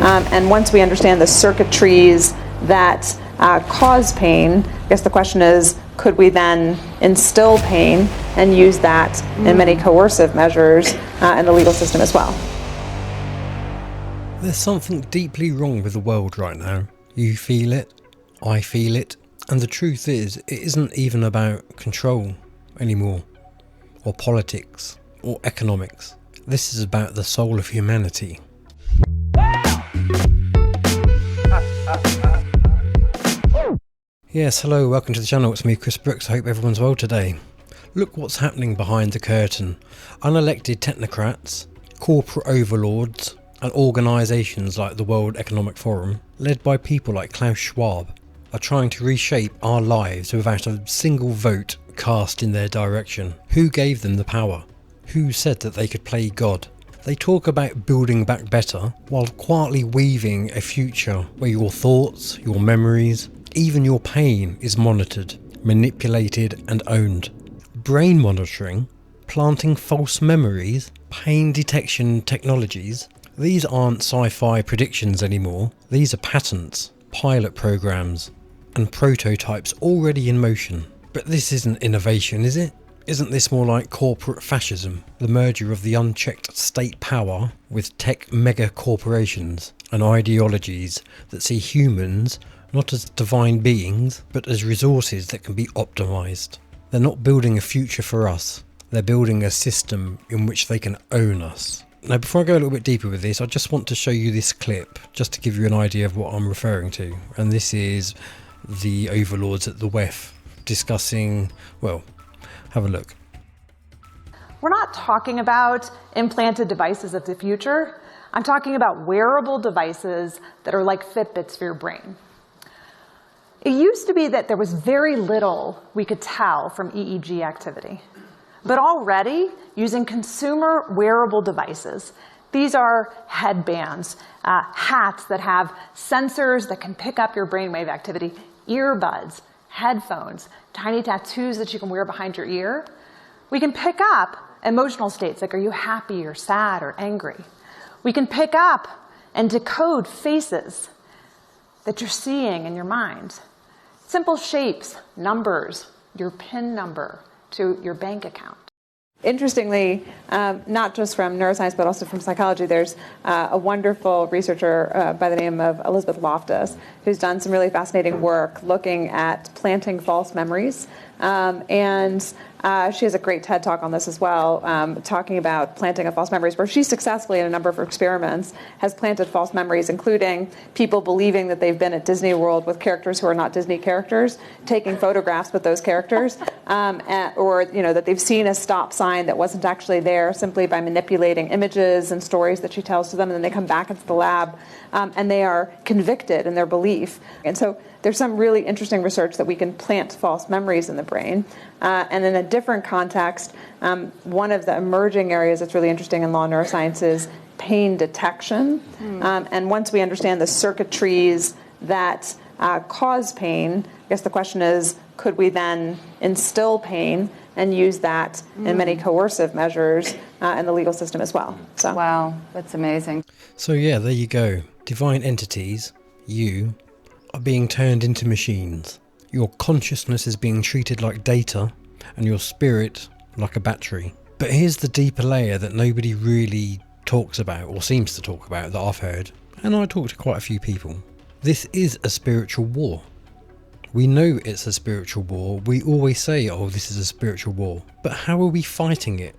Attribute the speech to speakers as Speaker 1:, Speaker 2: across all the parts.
Speaker 1: And once we understand the circuitries that cause pain, I guess the question is, could we then instill pain and use that in many coercive measures in the legal system as well?
Speaker 2: There's something deeply wrong with the world right now. You feel it, I feel it, and the truth is, it isn't even about control anymore, or politics, or economics. This is about the soul of humanity. Yes, hello, welcome to the channel. It's me, Chris Brooks. I hope everyone's well today. Look what's happening behind the curtain. Unelected technocrats, corporate overlords, and organisations like the World Economic Forum, led by people like Klaus Schwab, are trying to reshape our lives without a single vote cast in their direction. Who gave them the power? Who said that they could play God? They talk about building back better while quietly weaving a future where your thoughts, your memories, even your pain is monitored, manipulated and owned. Brain monitoring, planting false memories, pain detection technologies. These aren't sci-fi predictions anymore. These are patents, pilot programs and prototypes already in motion. But this isn't innovation, is it? Isn't this more like corporate fascism, the merger of the unchecked state power with tech mega corporations and ideologies that see humans not as divine beings, but as resources that can be optimized? They're not building a future for us, they're building a system in which they can own us. Now, before I go a little bit deeper with this, I just want to show you this clip, just to give you an idea of what I'm referring to. And this is the overlords at the WEF discussing, well, have a look.
Speaker 1: We're not talking about implanted devices of the future. I'm talking about wearable devices that are like Fitbits for your brain. It used to be that there was very little we could tell from EEG activity. But already, using consumer wearable devices, these are headbands, hats that have sensors that can pick up your brainwave activity, earbuds, headphones, tiny tattoos that you can wear behind your ear. We can pick up emotional states like, are you happy or sad or angry? We can pick up and decode faces that you're seeing in your mind. Simple shapes, numbers, your PIN number to your bank account. Interestingly, not just from neuroscience, but also from psychology, there's a wonderful researcher by the name of Elizabeth Loftus, who's done some really fascinating work looking at planting false memories. She has a great TED Talk on this as well, talking about planting of false memories, where she successfully, in a number of experiments, has planted false memories, including people believing that they've been at Disney World with characters who are not Disney characters, taking photographs with those characters, or that they've seen a stop sign that wasn't actually there, simply by manipulating images and stories that she tells to them, and then they come back into the lab and they are convicted in their belief. And so there's some really interesting research that we can plant false memories in the brain. And in a different context, one of the emerging areas that's really interesting in law neuroscience is pain detection. And once we understand the circuitries that cause pain, I guess the question is, could we then instill pain and use that in many coercive measures in the legal system as well? So.
Speaker 3: Wow, that's amazing.
Speaker 2: So yeah, there you go. Divine entities, you, are being turned into machines. Your consciousness is being treated like data and your spirit like a battery. But here's the deeper layer that nobody really talks about, or seems to talk about, that I've heard. And I talk to quite a few people. This is a spiritual war. We know it's a spiritual war. We always say, oh, this is a spiritual war. But how are we fighting it?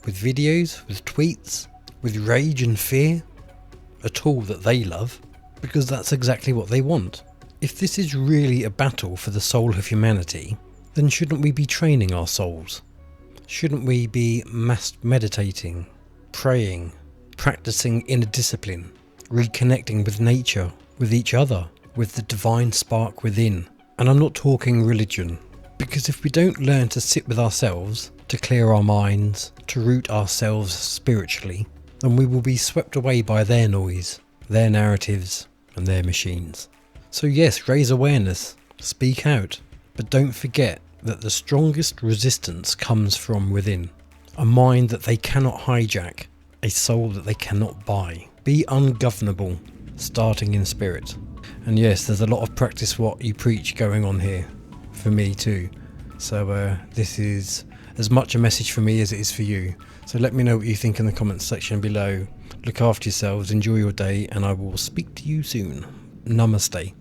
Speaker 2: With videos, with tweets, with rage and fear? A tool that they love, because that's exactly what they want. If this is really a battle for the soul of humanity, then shouldn't we be training our souls? Shouldn't we be meditating, praying, practicing inner discipline, reconnecting with nature, with each other, with the divine spark within? And I'm not talking religion, because if we don't learn to sit with ourselves, to clear our minds, to root ourselves spiritually, then we will be swept away by their noise, their narratives, and their machines. So yes, raise awareness, speak out, but don't forget that the strongest resistance comes from within. A mind that they cannot hijack, a soul that they cannot buy. Be ungovernable, starting in spirit. And yes, there's a lot of practice what you preach going on here for me too. So this is as much a message for me as it is for you. So let me know what you think in the comments section below. Look after yourselves, enjoy your day, and I will speak to you soon. Namaste.